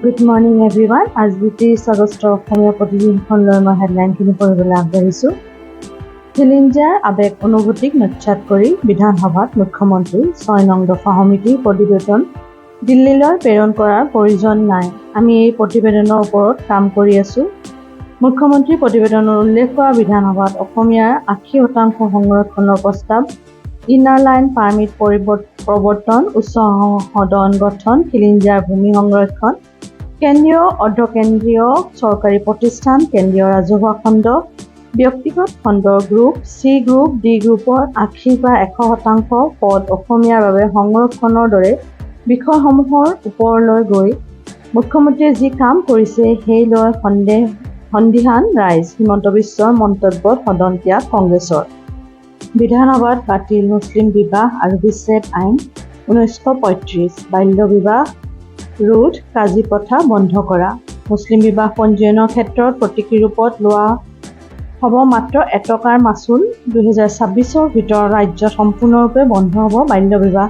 Good morning everyone. As we 30 August অসমীয়া প্ৰতিদিনখনলৈ মই হেডলাইনখিনি পঢ়িবলৈ আগবাঢ়িছোঁ। খিলিঞ্জাৰ আবেগ অনুভূতিক নস্যাৎ কৰি বিধানসভাত মুখ্যমন্ত্ৰী 6 নং দফা সমিতিৰ প্ৰতিবেদন দিল্লীলৈ প্ৰেৰণ কৰাৰ প্ৰয়োজন নাই। আমি এই প্ৰতিবেদনৰ ওপৰত কাম কৰি আছোঁ। মুখ্যমন্ত্ৰীৰ প্ৰতিবেদনত উল্লেখ কৰা বিধানসভাত অসমীয়াৰ 80% সংৰক্ষণৰ প্ৰস্তাৱ, ইনাৰ লাইন পাৰ্মিট প্ৰৱৰ্তন, উচ্চ সদন গঠন, খিলিঞ্জাৰ ভূমি সংৰক্ষণ, কেন্দ্ৰীয় অৰ্ধকেন্দ্ৰীয় চৰকাৰী প্ৰতিষ্ঠান, কেন্দ্ৰীয় ৰাজহুৱা খণ্ড, ব্যক্তিগত খণ্ডৰ গ্ৰুপ, চি গ্ৰুপ, ডি গ্ৰুপৰ 80 বা 100% পদ অসমীয়াৰ বাবে সংৰক্ষণৰ দৰে বিষয়সমূহৰ ওপৰলৈ গৈ মুখ্যমন্ত্ৰীয়ে যি কাম কৰিছে সেই লৈ সন্দিহান ৰাইজ। হিমন্ত বিশ্বৰ মন্তব্যত সদন ত্যাগ কংগ্ৰেছৰ। বিধানসভাত বাতিল মুছলিম বিবাহ আৰু বিচ্ছেদ আইন 1935, বাল্য বিবাহ ৰোধ, কাজী প্ৰথা বন্ধ কৰা। মুছলিম বিবাহ পঞ্জীয়নৰ ক্ষেত্ৰত প্ৰতীকী ৰূপত লোৱা হ'ব মাত্ৰ এটকাৰ মাচুল। 2026ৰ ভিতৰত ৰাজ্যত সম্পূৰ্ণৰূপে বন্ধ হ'ব বাল্য বিবাহ।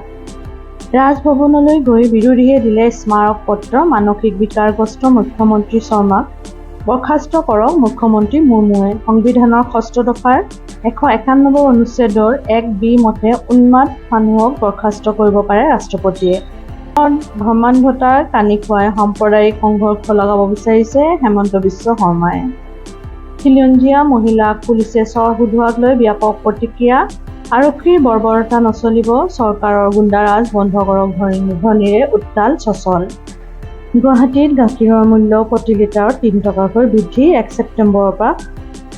ৰাজভৱনলৈ গৈ বিৰোধীয়ে দিলে স্মাৰক পত্ৰ, মানসিক বিকাৰগ্ৰস্ত মুখ্যমন্ত্ৰী শৰ্মাক বৰ্খাস্ত কৰক মুখ্যমন্ত্ৰী মুৰ্মুৱে। সংবিধানৰ 6 দফাৰ 191 অনুচ্ছেদৰ 1B মতে উন্মাদ মানুহক বৰ্খাস্ত কৰিব পাৰে ৰাষ্ট্ৰপতিয়ে। ধৰ্মান্ধতাৰ কানি খুৱাই সাম্প্ৰদায়িক সংঘৰ্ষ লগাব বিচাৰিছে হেমন্ত বিশ্ব শৰ্মাই। খিলঞ্জীয়া মহিলাক পুলিচে চৰ সোধোৱাক লৈ ব্যাপক প্ৰতিক্ৰিয়া। আৰক্ষীৰ বৰ্বৰতা নচলিব, চৰকাৰৰ গুণ্ডাৰাজ বন্ধ কৰক ধ্বনিৰে উত্তাল চচল। গুৱাহাটীত গাখীৰৰ মূল্য প্ৰতি লিটাৰত 3 টকাকৈ বৃদ্ধি, 1 ছেপ্টেম্বৰৰ পৰা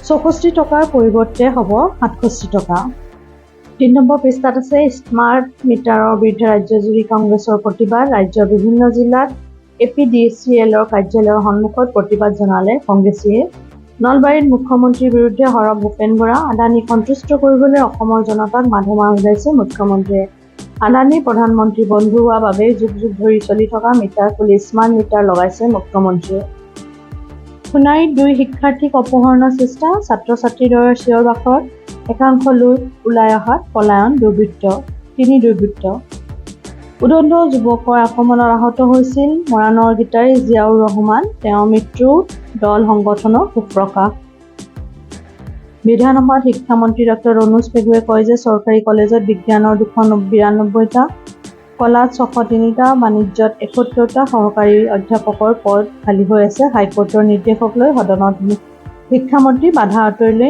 64 টকাৰ পৰিৱৰ্তে হ'ব 67 টকা। 3 নম্বৰ পৃষ্ঠাত আছে স্মাৰ্ট মিটাৰৰ বিৰুদ্ধে ৰাজ্যজুৰি কংগ্ৰেছৰ প্ৰতিবাদ। ৰাজ্যৰ বিভিন্ন জিলাত APDCLৰ কাৰ্যালয়ৰ সন্মুখত প্ৰতিবাদ জনালে কংগ্ৰেছীয়ে। নলবাৰীত মুখ্যমন্ত্ৰীৰ বিৰুদ্ধে সৰব ভূপেন বৰা। আদানীক সন্তুষ্ট কৰিবলৈ অসমৰ জনতাক মাধমাৰ উলিয়াইছে মুখ্যমন্ত্ৰীয়ে। আদানী প্ৰধানমন্ত্ৰী বন্ধু হোৱাৰ বাবে যুগ যুগ ধৰি চলি থকা মিটাৰ খুলি স্মাৰ্ট মিটাৰ লগাইছে মুখ্যমন্ত্ৰীয়ে। সোণাৰীত 2 শিক্ষাৰ্থীক অপহৰণৰ চেষ্টা, ছাত্ৰ-ছাত্ৰীৰ দৰে চিঞৰ বাখৰত একাংশ লোক ওলাই অহাত পলায়ন 3 দুৰ্বৃত্ত। উদণ্ড যুৱকৰ আক্ৰমণত আহত হৈছিল মৰাণৰ গীতাৰী জিয়াউৰ ৰহমান। তেওঁৰ মৃত্যুত দল সংগঠনৰ শোক প্ৰকাশ। বিধানসভাত শিক্ষামন্ত্ৰী ডক্টৰ অনুজ পেগুৱে কয় যে চৰকাৰী কলেজত বিজ্ঞানৰ 292টা, কলাত 603টা, বাণিজ্যত 71টা সহকাৰী অধ্যাপকৰ পদ খালী হৈ আছে। হাইকোৰ্টৰ নিৰ্দেশক লৈ সদনত শিক্ষামন্ত্ৰী বাধা আঁতৰিলে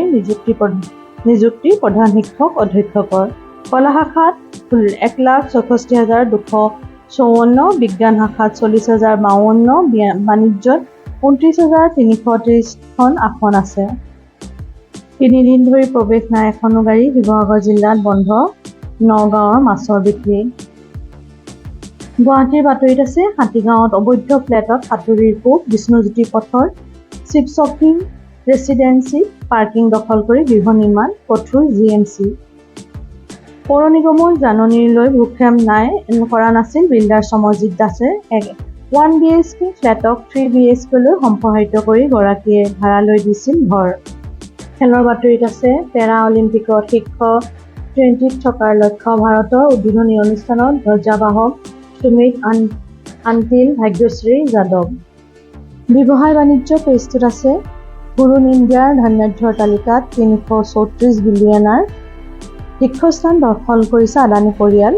নিযুক্তি প্ৰধান শিক্ষক অধ্যক্ষকৰ। কলা শাখাত 1,64,254, বিজ্ঞান শাখাত 40,052, বাণিজ্যত 29,330খন আসন আছে। 3 দিন ধৰি প্ৰৱেশ নাই এখনো গাড়ী। শিৱসাগৰ জিলাত বন্ধ নগাঁৱৰ মাছৰ বিক্ৰী। গুৱাহাটীৰ বাতৰিত আছে হাতীগাঁৱত অবৈধ ফ্লেটত সাঁতুৰিৰ কোব, বিষ্ণুজ্যোতি পথৰ শিৱশক্তি ৰেচিডেন্সিত পাৰ্কিং দখল কৰি গৃহ নিৰ্মাণ, কঠোৰ GMC। পৌৰ নিগমৰ জাননীলৈ ভূক্ষেপ কৰা নাছিল বিল্ডাৰ সমৰজিৎ দাসে। 1 BHK ফ্লেটক 3 BHKলৈ সম্প্ৰসাৰিত কৰি গৰাকীয়ে ভাড়ালৈ দিছিল ঘৰ। খেলৰ বাতৰিত আছে পেৰা অলিম্পিকত শীৰ্ষ 20ত থকাৰ লক্ষ্য ভাৰতৰ। উদ্বোধনী অনুষ্ঠানত ধ্বজাবাহক সুমিত আন্তিল, ভাগ্যশ্ৰী যাদৱ। ব্যৱসায় বাণিজ্য পেজটোত আছে হুৰুন ইণ্ডিয়াৰ ধনাঢ্যৰ তালিকাত 334 বিলিয়নাৰ শীৰ্ষস্থান দখল কৰিছে আদানী পৰিয়াল।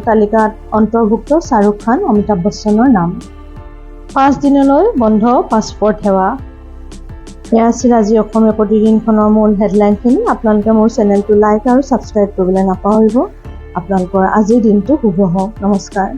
তালিকাত অন্তৰ্ভুক্ত শ্বাহৰুখ খান, অমিতাভ বচ্চনৰ নাম। 5 দিনলৈ বন্ধ পাছপোৰ্ট সেৱা। এয়া আছিল আজি অসমীয়া প্ৰতিদিনখনৰ মূল হেডলাইনখিনি। আপোনালোকে মোৰ চেনেলটো লাইক আৰু ছাবস্ক্ৰাইব কৰিবলৈ নাপাহৰিব। আপোনালোকৰ আজিৰ দিনটো শুভ হওক। নমস্কাৰ।